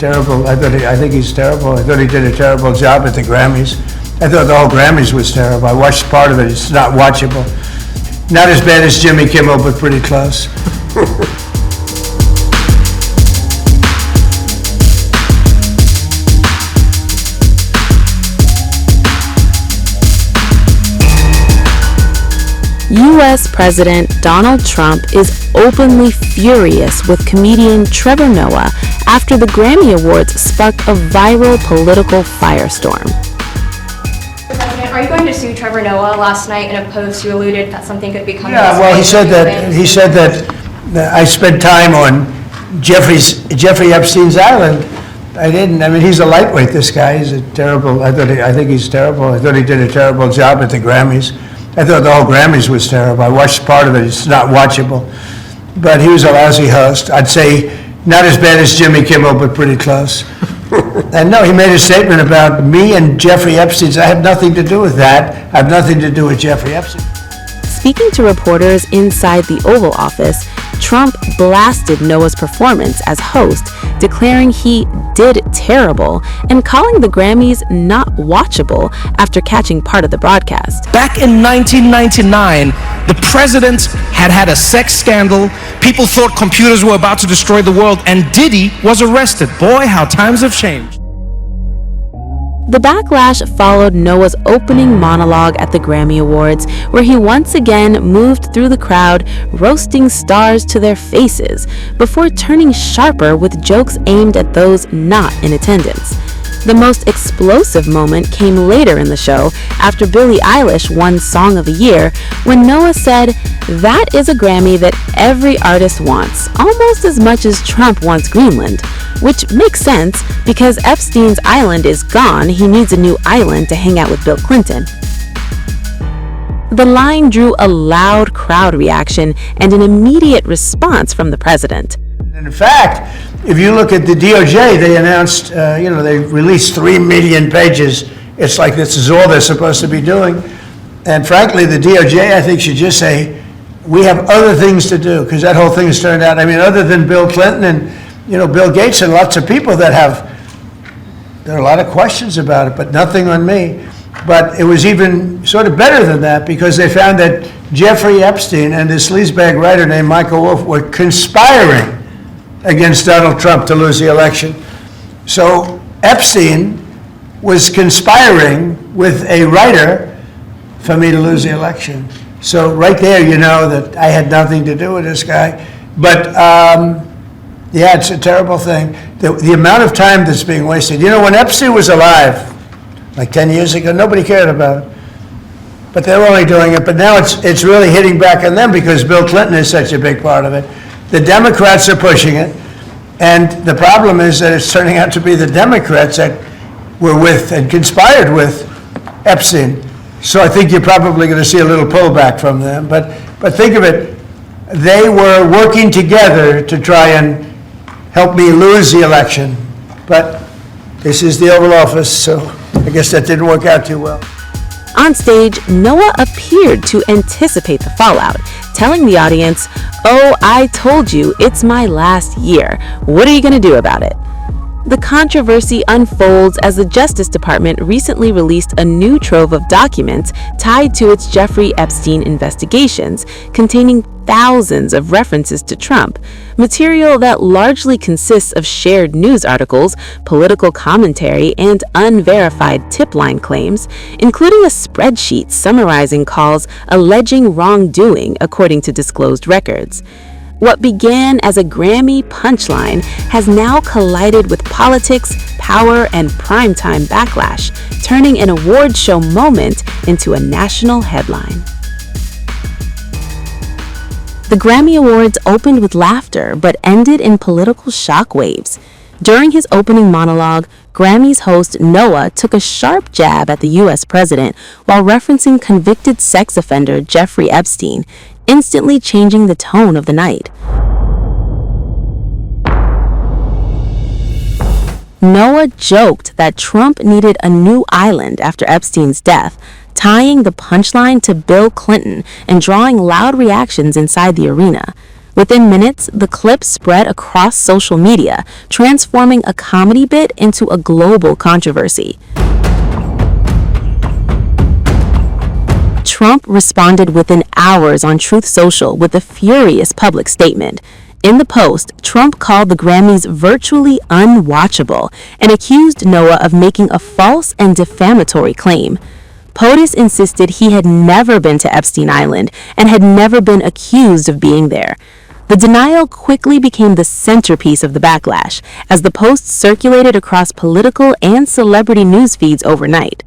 terrible. I think he's terrible. I thought he did a terrible job at the Grammys. I thought the whole Grammys was terrible. I watched part of it. It's not watchable. Not as bad as Jimmy Kimmel, but pretty close. U.S. President Donald Trump is openly furious with comedian Trevor Noah after the Grammy Awards sparked a viral political firestorm. President, are you going to sue Trevor Noah? Last night in a post, you alluded that something could become. Yeah, well, he said that I spent time on Jeffrey Epstein's Island. I didn't. I mean, he's a lightweight. This guy, he's a terrible. I think he's terrible. I thought he did a terrible job at the Grammys. I thought the whole Grammys was terrible. I watched part of it. It's not watchable. But he was a lousy host. I'd say not as bad as Jimmy Kimmel, but pretty close. And no, he made a statement about me and Jeffrey Epstein. I have nothing to do with that. I have nothing to do with Jeffrey Epstein. Speaking to reporters inside the Oval Office, Trump blasted Noah's performance as host, declaring he did terrible and calling the Grammys not watchable after catching part of the broadcast. Back in 1999, the president had a sex scandal. People thought computers were about to destroy the world, and Diddy was arrested. Boy, how times have changed. The backlash followed Noah's opening monologue at the Grammy Awards, where he once again moved through the crowd, roasting stars to their faces, before turning sharper with jokes aimed at those not in attendance. The most explosive moment came later in the show, after Billie Eilish won Song of the Year, when Noah said, "That is a Grammy that every artist wants, almost as much as Trump wants Greenland." Which makes sense, because Epstein's Island is gone, he needs a new island to hang out with Bill Clinton. The line drew a loud crowd reaction and an immediate response from the president. In fact, if you look at the DOJ, they announced, they released 3 million pages. It's like this is all they're supposed to be doing. And frankly, the DOJ, I think, should just say, we have other things to do, because that whole thing has turned out, other than Bill Clinton and Bill Gates and lots of people there are a lot of questions about it, but nothing on me. But it was even sort of better than that, because they found that Jeffrey Epstein and this sleazebag writer named Michael Wolff were conspiring against Donald Trump to lose the election. So Epstein was conspiring with a writer for me to lose the election. So right there, you know that I had nothing to do with this guy. But yeah, it's a terrible thing. The amount of time that's being wasted. When Epstein was alive, like 10 years ago, nobody cared about it. But they're only doing it. But now it's really hitting back on them, because Bill Clinton is such a big part of it. The Democrats are pushing it. And the problem is that it's turning out to be the Democrats that were with and conspired with Epstein. So I think you're probably going to see a little pullback from them. But think of it. They were working together to try and help me lose the election. But this is the Oval Office, so I guess that didn't work out too well. On stage, Noah appeared to anticipate the fallout, telling the audience, "Oh, I told you, it's my last year. What are you going to do about it?" The controversy unfolds as the Justice Department recently released a new trove of documents tied to its Jeffrey Epstein investigations, containing thousands of references to Trump, material that largely consists of shared news articles, political commentary, and unverified tip-line claims, including a spreadsheet summarizing calls alleging wrongdoing according to disclosed records. What began as a Grammy punchline has now collided with politics, power, and primetime backlash, turning an award show moment into a national headline. The Grammy Awards opened with laughter but ended in political shockwaves. During his opening monologue, Grammys host Noah took a sharp jab at the U.S. president while referencing convicted sex offender Jeffrey Epstein, instantly changing the tone of the night. Noah joked that Trump needed a new island after Epstein's death, tying the punchline to Bill Clinton and drawing loud reactions inside the arena. Within minutes, the clip spread across social media, transforming a comedy bit into a global controversy. Trump responded within hours on Truth Social with a furious public statement. In the post, Trump called the Grammys virtually unwatchable and accused Noah of making a false and defamatory claim. POTUS insisted he had never been to Epstein Island and had never been accused of being there. The denial quickly became the centerpiece of the backlash, as the post circulated across political and celebrity news feeds overnight.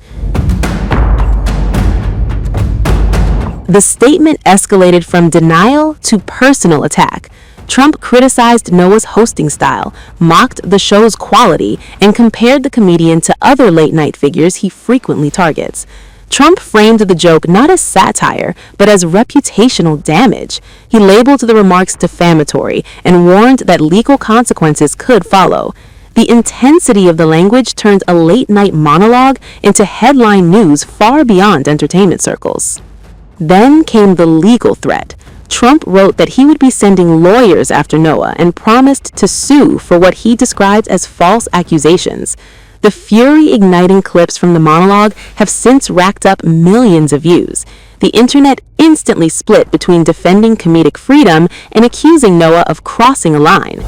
The statement escalated from denial to personal attack. Trump criticized Noah's hosting style, mocked the show's quality, and compared the comedian to other late-night figures he frequently targets. Trump framed the joke not as satire, but as reputational damage. He labeled the remarks defamatory and warned that legal consequences could follow. The intensity of the language turned a late-night monologue into headline news far beyond entertainment circles. Then came the legal threat. Trump wrote that he would be sending lawyers after Noah and promised to sue for what he described as false accusations. The fury-igniting clips from the monologue have since racked up millions of views. The internet instantly split between defending comedic freedom and accusing Noah of crossing a line.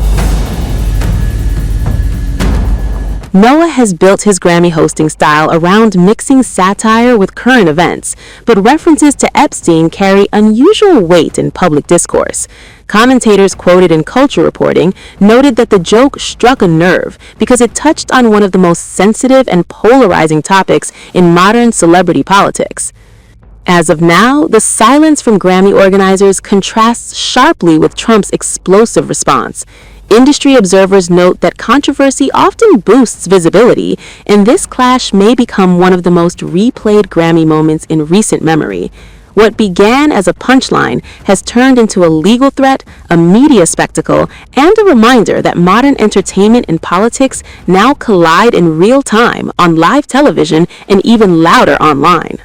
Noah has built his Grammy hosting style around mixing satire with current events, but references to Epstein carry unusual weight in public discourse. Commentators quoted in Culture Reporting noted that the joke struck a nerve because it touched on one of the most sensitive and polarizing topics in modern celebrity politics. As of now, the silence from Grammy organizers contrasts sharply with Trump's explosive response. Industry observers note that controversy often boosts visibility, and this clash may become one of the most replayed Grammy moments in recent memory. What began as a punchline has turned into a legal threat, a media spectacle, and a reminder that modern entertainment and politics now collide in real time on live television and even louder online.